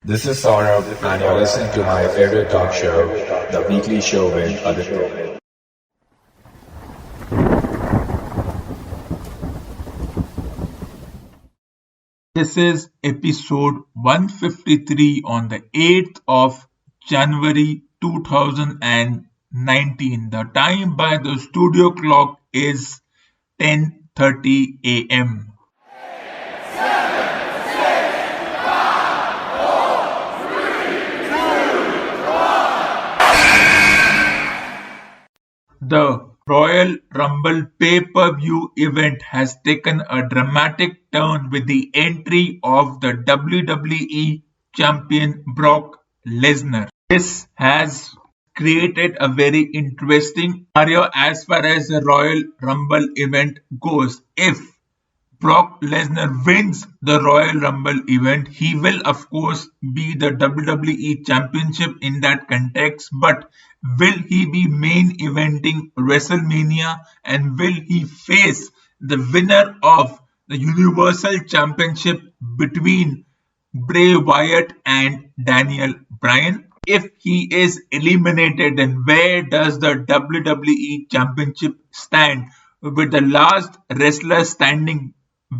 This is Saurabh, and you're listening to my favorite talk show, The Weekly Show with Aditya. This is episode 153 on the 8th of January 2019. The time by the studio clock is 10:30 a.m. The Royal Rumble pay-per-view event has taken a dramatic turn with the entry of the WWE champion Brock Lesnar. This has created a very interesting scenario as far as the Royal Rumble event goes. If Brock Lesnar wins the Royal Rumble event, he will of course be the WWE Championship in that context, but will he be main eventing WrestleMania and will he face the winner of the Universal Championship between Bray Wyatt and Daniel Bryan? If he is eliminated, then where does the WWE Championship stand? With the last wrestler standing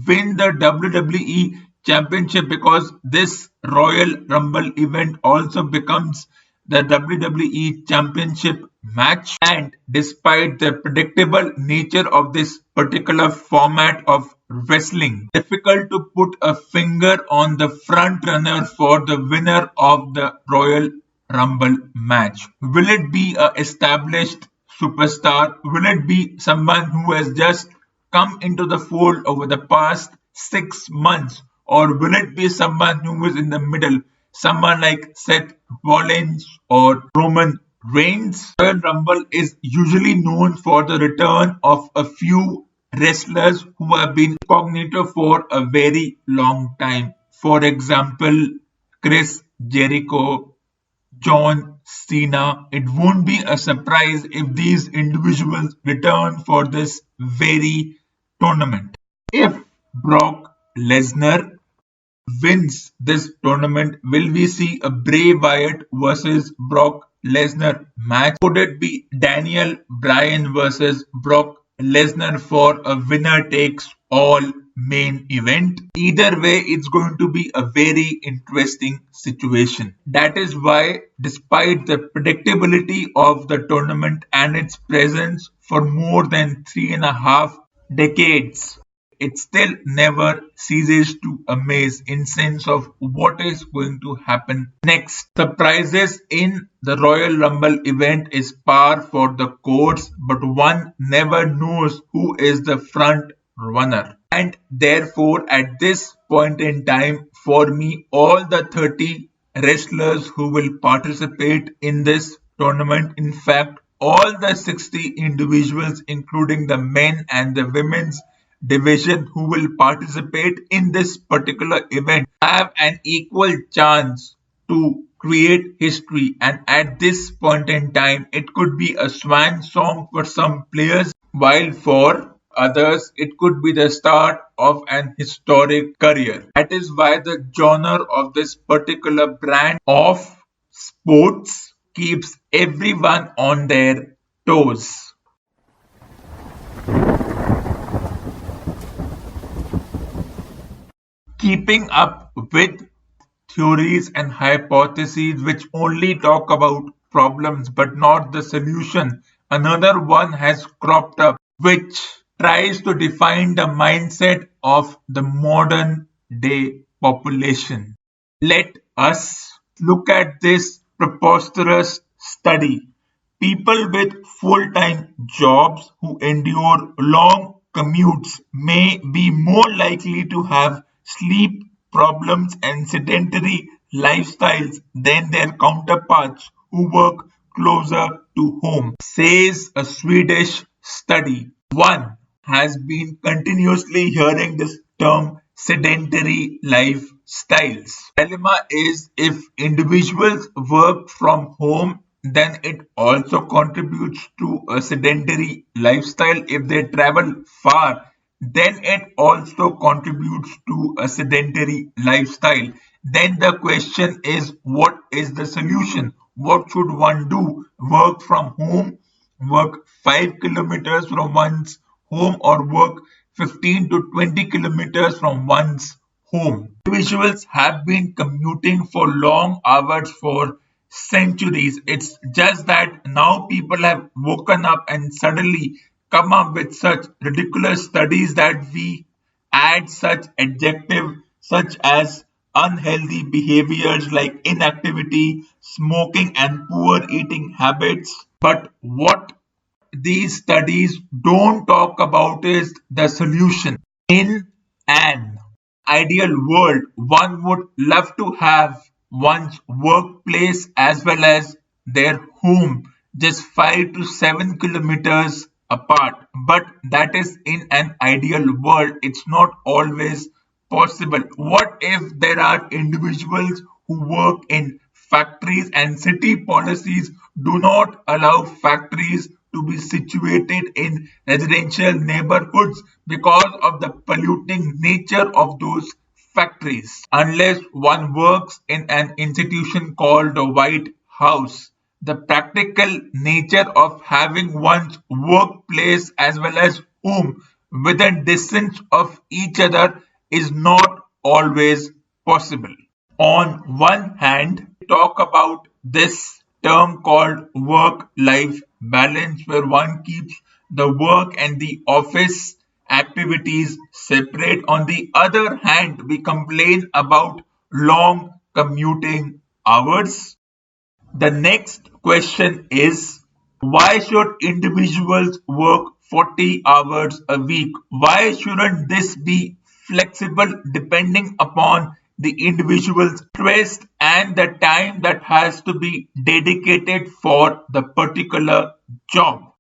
win the WWE Championship, because this Royal Rumble event also becomes the WWE Championship match. And despite the predictable nature of this particular format of wrestling, difficult to put a finger on the front runner for the winner of the Royal Rumble match. Will it be a established superstar? Will it be someone who has just come into the fold over the past 6 months, or will it be someone who is in the middle, someone like Seth Rollins or Roman Reigns? Royal Rumble is usually known for the return of a few wrestlers who have been incognito for a very long time. For example, Chris Jericho, John Cena. It won't be a surprise if these individuals return for this very tournament. If Brock Lesnar wins this tournament, will we see a Bray Wyatt versus Brock Lesnar match? Could it be Daniel Bryan versus Brock Lesnar for a winner takes all main event? Either way, it's going to be a very interesting situation. That is why, despite the predictability of the tournament and its presence for more than 3.5 decades, it still never ceases to amaze in sense of what is going to happen next. The prizes in the Royal Rumble event is par for the course, but one never knows who is the front runner. And therefore, at this point in time, for me, all the 30 wrestlers who will participate in this tournament, in fact, all the 60 individuals, including the men and the women's division who will participate in this particular event, have an equal chance to create history. And at this point in time, it could be a swan song for some players, while for others it could be the start of an historic career. That is why the genre of this particular brand of sports keeps everyone on their toes. Keeping up with theories and hypotheses which only talk about problems but not the solution, another one has cropped up which tries to define the mindset of the modern day population. Let us look at this preposterous study. People with full-time jobs who endure long commutes may be more likely to have sleep problems and sedentary lifestyles than their counterparts who work closer to home, says a Swedish study. One has been continuously hearing this term sedentary lifestyles. The dilemma is, if individuals work from home, then it also contributes to a sedentary lifestyle. If they travel far, then it also contributes to a sedentary lifestyle. Then the question is, what is the solution? What should one do? Work from home, work 5 kilometers from one's home, or work 15 to 20 kilometers from one's home. Individuals have been commuting for long hours for centuries. It's just that now people have woken up and suddenly come up with such ridiculous studies that we add such adjective such as unhealthy behaviors like inactivity, smoking, and poor eating habits. But what these studies don't talk about is the solution. In an ideal world, one would love to have one's workplace as well as their home just 5 to 7 kilometers apart. But that is in an ideal world. It's not always possible. What if there are individuals who work in factories and city policies do not allow factories to be situated in residential neighborhoods because of the polluting nature of those factories? Unless one works in an institution called the White House, the practical nature of having one's workplace as well as home within distance of each other is not always possible. On one hand, we talk about this term called work-life balance, where one keeps the work and the office activities separate. On the other hand, we complain about long commuting hours. The next question is, why should individuals work 40 hours a week? Why shouldn't this be flexible depending upon the individual's interest and the time that has to be dedicated for the particular job?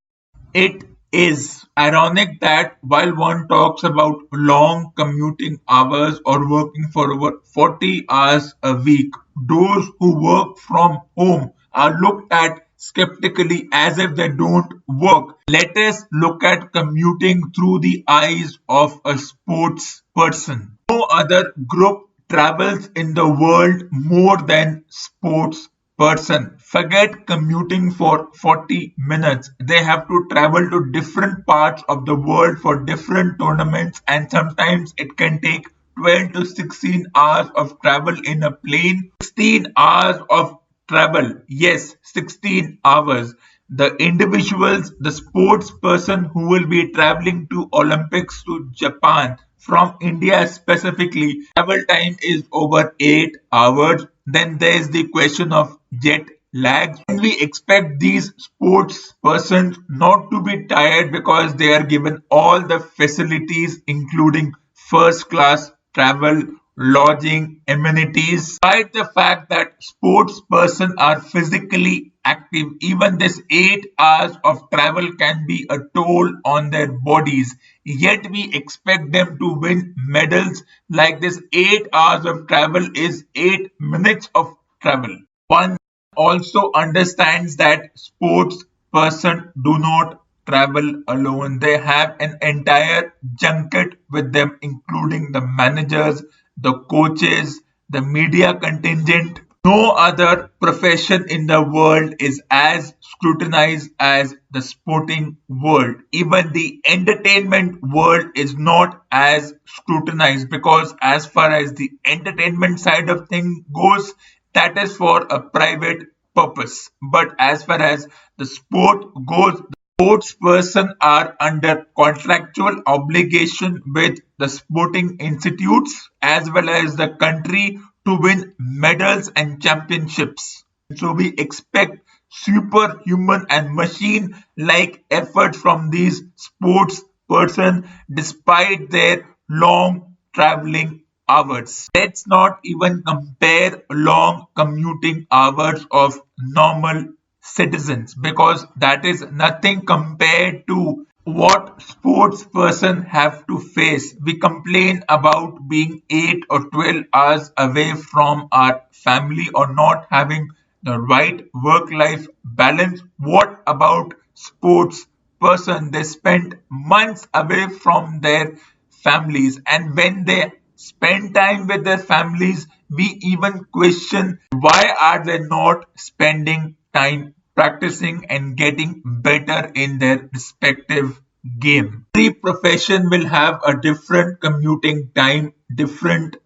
It is ironic that while one talks about long commuting hours or working for over 40 hours a week, those who work from home are looked at skeptically as if they don't work. Let us look at commuting through the eyes of a sports person. No other group travels in the world more than sports person. Forget commuting for 40 minutes. They have to travel to different parts of the world for different tournaments, and sometimes it can take 12 to 16 hours of travel in a plane. 16 hours of travel. Yes, 16 hours. The individuals, the sports person who will be traveling to Olympics to Japan from India specifically, travel time is over 8 hours. Then there's the question of jet lag. And we expect these sports persons not to be tired because they are given all the facilities, including first class travel, lodging, amenities. Despite the fact that sports persons are physically active, even this 8 hours of travel can be a toll on their bodies. Yet we expect them to win medals like this 8 hours of travel is 8 minutes of travel. One also understands that sports person do not travel alone. They have an entire junket with them, including the managers, the coaches, the media contingent. No other profession in the world is as scrutinized as the sporting world. Even the entertainment world is not as scrutinized because, as far as the entertainment side of things goes, that is for a private purpose. But as far as the sport goes, sports persons are under contractual obligation with the sporting institutes as well as the country to win medals and championships. So we expect superhuman and machine like effort from these sports persons despite their long traveling hours. Let's not even compare long commuting hours of normal citizens because that is nothing compared to what sports person have to face. We complain about being 8 or 12 hours away from our family or not having the right work life balance. What about sports person? They spend months away from their families, and when they spend time with their families. We even question why are they not spending time practicing and getting better in their respective game. Every profession will have a different commuting time, different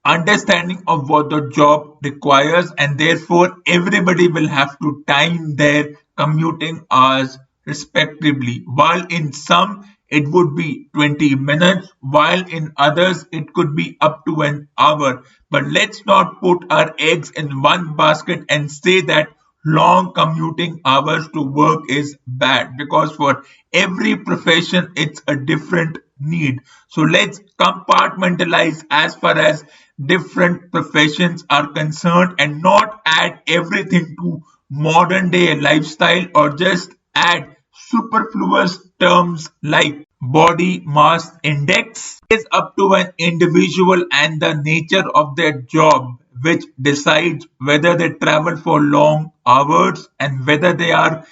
understanding of what the job requires, and therefore everybody will have to time their commuting hours respectively. While in some it would be 20 minutes, while in others it could be up to an hour. But let's not put our eggs in one basket and say that long commuting hours to work is bad, because for every profession it's a different need. So let's compartmentalize as far as different professions are concerned and not add everything to modern day lifestyle, or just add superfluous terms like body mass index. It is up to an individual and the nature of their job which decides whether they travel for long hours and whether they are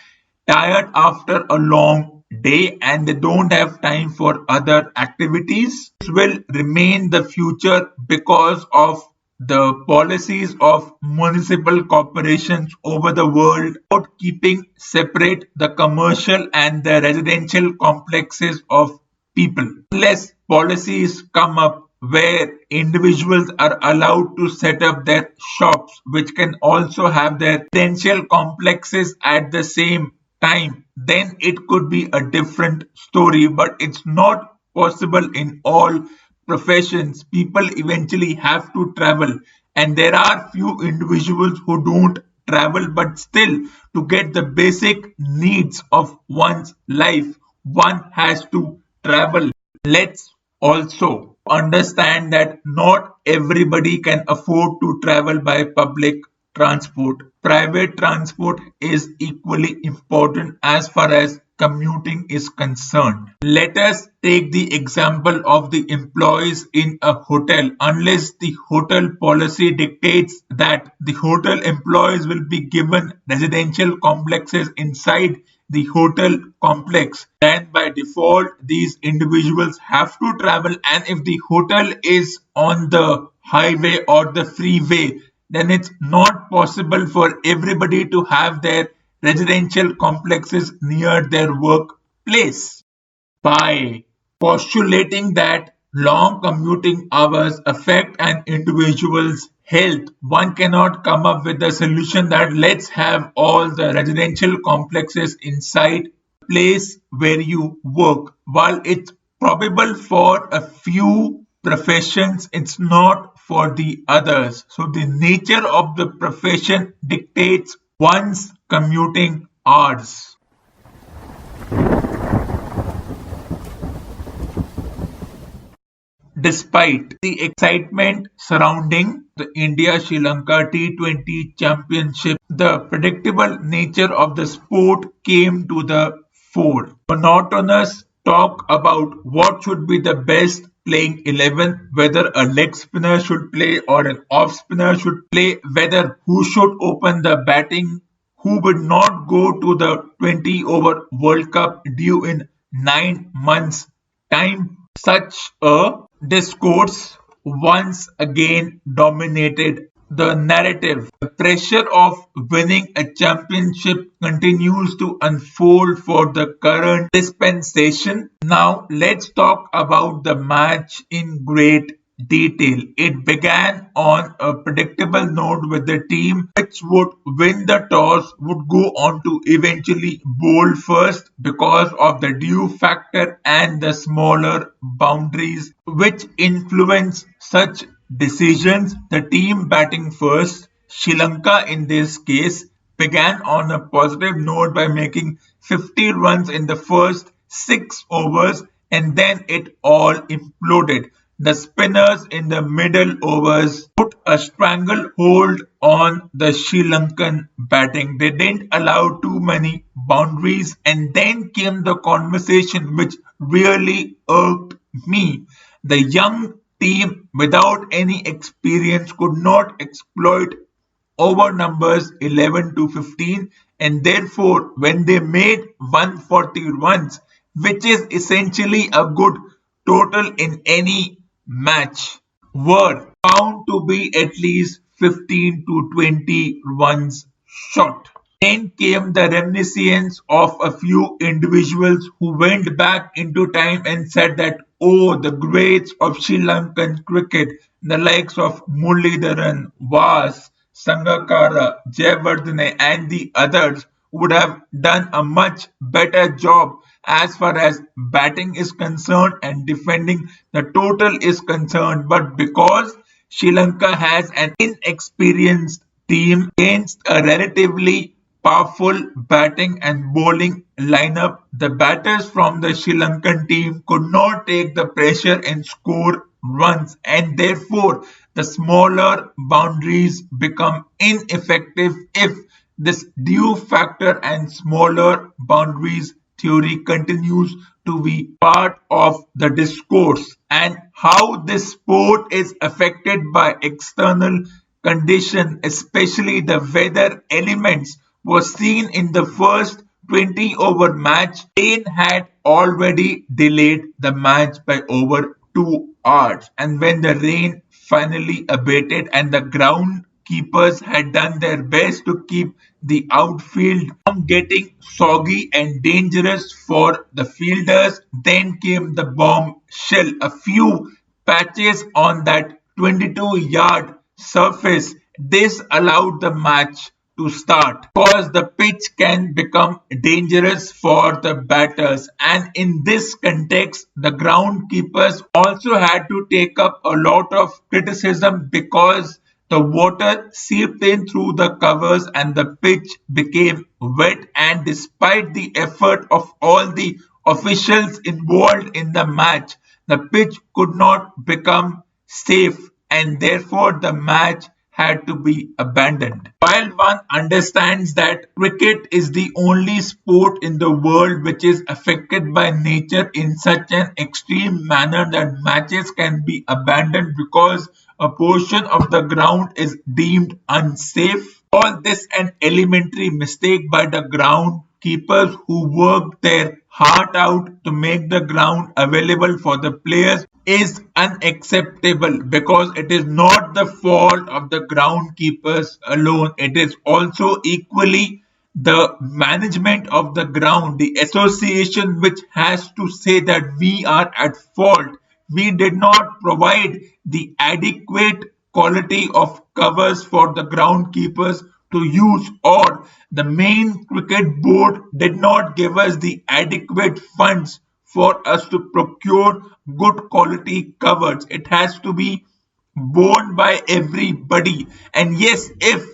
tired after a long day and they don't have time for other activities. This will remain the future because of the policies of municipal corporations over the world about keeping separate the commercial and the residential complexes of people. Unless policies come up where individuals are allowed to set up their shops, which can also have their residential complexes at the same time, then it could be a different story. But it's not possible in all professions. People eventually have to travel, and there are few individuals who don't travel, but still, to get the basic needs of one's life, one has to travel. Let's also understand that not everybody can afford to travel by public transport. Private transport is equally important as far as commuting is concerned. Let us take the example of the employees in a hotel. Unless the hotel policy dictates that the hotel employees will be given residential complexes inside the hotel complex, then by default these individuals have to travel, and if the hotel is on the highway or the freeway, then it's not possible for everybody to have their residential complexes near their workplace. By postulating that long commuting hours affect an individual's health, one cannot come up with a solution that let's have all the residential complexes inside the place where you work. While it's probable for a few professions, it's not for the others. So the nature of the profession dictates one's commuting hours. Despite the excitement surrounding the India-Sri Lanka T20 Championship, the predictable nature of the sport came to the fore. Monotonous talk about what should be the best playing 11, whether a leg spinner should play or an off spinner should play, whether who should open the batting, who would not go to the 20 over World Cup due in 9 months' time. Such a discourse once again dominated the narrative. The pressure of winning a championship continues to unfold for the current dispensation. Now let's talk about the match in great detail. It began on a predictable note with the team which would win the toss would go on to eventually bowl first because of the dew factor and the smaller boundaries which influence such decisions. The team batting first, Sri Lanka in this case, began on a positive note by making 50 runs in the first 6 overs, and then it all imploded. The spinners in the middle overs put a stranglehold on the Sri Lankan batting. They didn't allow too many boundaries, and then came the conversation which really irked me. The young team without any experience could not exploit over numbers 11 to 15, and therefore when they made 140 runs, which is essentially a good total in any match, were found to be at least 15 to 20 runs short. Then came the reminiscence of a few individuals who went back into time and said that, oh, the greats of Sri Lankan cricket, the likes of Muralidharan, Vas, Sangakkara, Jayawardene, and the others would have done a much better job as far as batting is concerned and defending the total is concerned. But because Sri Lanka has an inexperienced team against a relatively powerful batting and bowling lineup, the batters from the Sri Lankan team could not take the pressure and score runs, and therefore the smaller boundaries become ineffective if this due factor and smaller boundaries theory continues to be part of the discourse. And how this sport is affected by external conditions, especially the weather elements, was seen in the first 20-over match. Rain had already delayed the match by over 2 hours, and when the rain finally abated and the groundkeepers had done their best to keep the outfield from getting soggy and dangerous for the fielders, then came the bombshell. A few patches on that 22-yard surface. This allowed the match to start because the pitch can become dangerous for the batters, and in this context the groundkeepers also had to take up a lot of criticism because the water seeped in through the covers and the pitch became wet, and despite the effort of all the officials involved in the match, the pitch could not become safe, and therefore the match had to be abandoned. While one understands that cricket is the only sport in the world which is affected by nature in such an extreme manner that matches can be abandoned because a portion of the ground is deemed unsafe, all this an elementary mistake by the groundkeepers who worked their heart out to make the ground available for the players is unacceptable because it is not the fault of the groundkeepers alone. It is also equally the management of the ground, the association, which has to say that we are at fault. We did not provide the adequate quality of covers for the groundkeepers to use, or the main cricket board did not give us the adequate funds for us to procure good quality covers. It has to be borne by everybody. And yes, if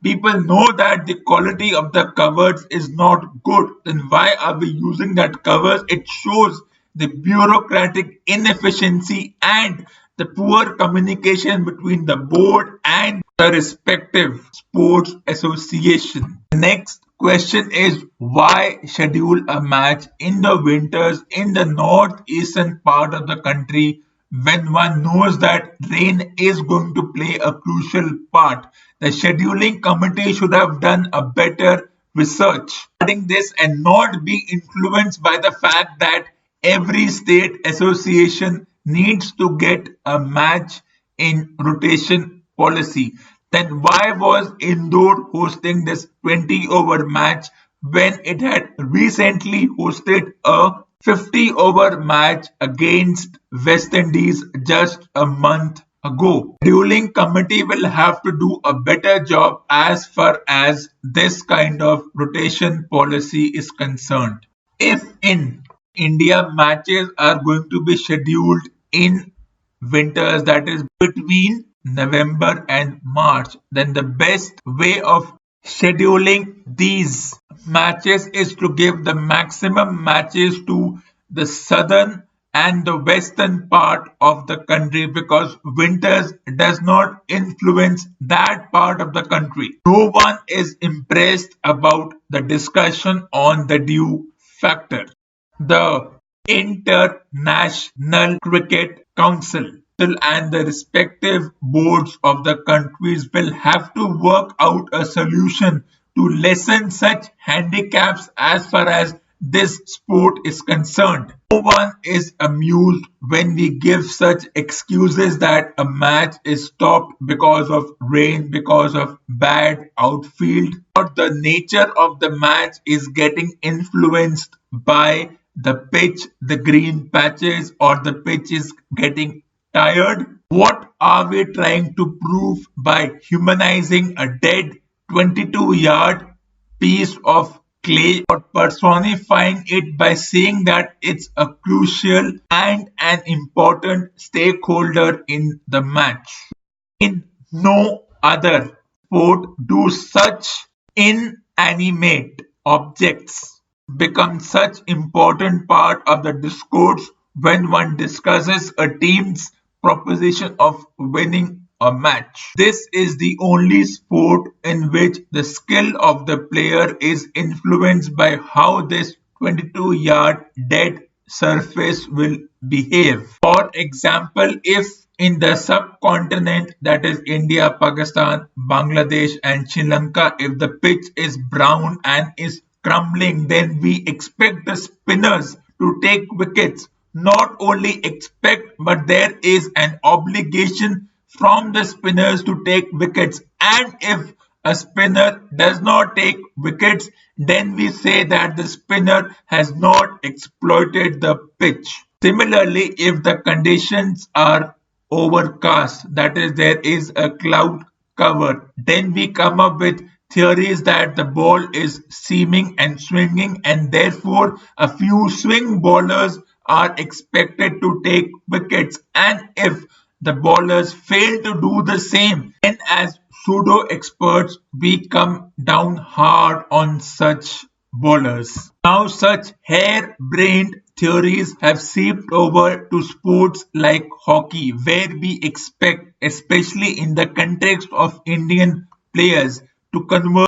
people know that the quality of the covers is not good, then why are we using that covers? It shows the bureaucratic inefficiency and the poor communication between the board and the respective sports association. The next question is, why schedule a match in the winters in the northeastern part of the country when one knows that rain is going to play a crucial part? The scheduling committee should have done a better research regarding this and not be influenced by the fact that every state association needs to get a match in rotation policy. Then why was Indore hosting this 20-over match when it had recently hosted a 50-over match against West Indies just a month ago? Scheduling committee will have to do a better job as far as this kind of rotation policy is concerned. If in India matches are going to be scheduled in winters, that is between November and March, then the best way of scheduling these matches is to give the maximum matches to the southern and the western part of the country because winters does not influence that part of the country. No one is impressed about the discussion on the due factor. The International Cricket Council and the respective boards of the countries will have to work out a solution to lessen such handicaps as far as this sport is concerned. No one is amused when we give such excuses that a match is stopped because of rain, because of bad outfield, or the nature of the match is getting influenced by the pitch, the green patches, or the pitch is getting tired. What are we trying to prove by humanizing a dead 22-yard piece of clay or personifying it by saying that it's a crucial and an important stakeholder in the match? In no other sport do such inanimate objects become such important part of the discourse when one discusses a team's proposition of winning a match. This is the only sport in which the skill of the player is influenced by how this 22-yard dead surface will behave. For example, if in the subcontinent, that is India, Pakistan, Bangladesh and Sri Lanka, if the pitch is brown and is crumbling, then we expect the spinners to take wickets. Not only expect, but there is an obligation from the spinners to take wickets. And if a spinner does not take wickets, then we say that the spinner has not exploited the pitch. Similarly, if the conditions are overcast, that is, there is a cloud cover, then we come up with theories that the ball is seaming and swinging, and therefore a few swing bowlers are expected to take wickets. And if the bowlers fail to do the same, then as pseudo experts we come down hard on such bowlers. Now such hair-brained theories have seeped over to sports like hockey, where we expect, especially in the context of Indian players, to convert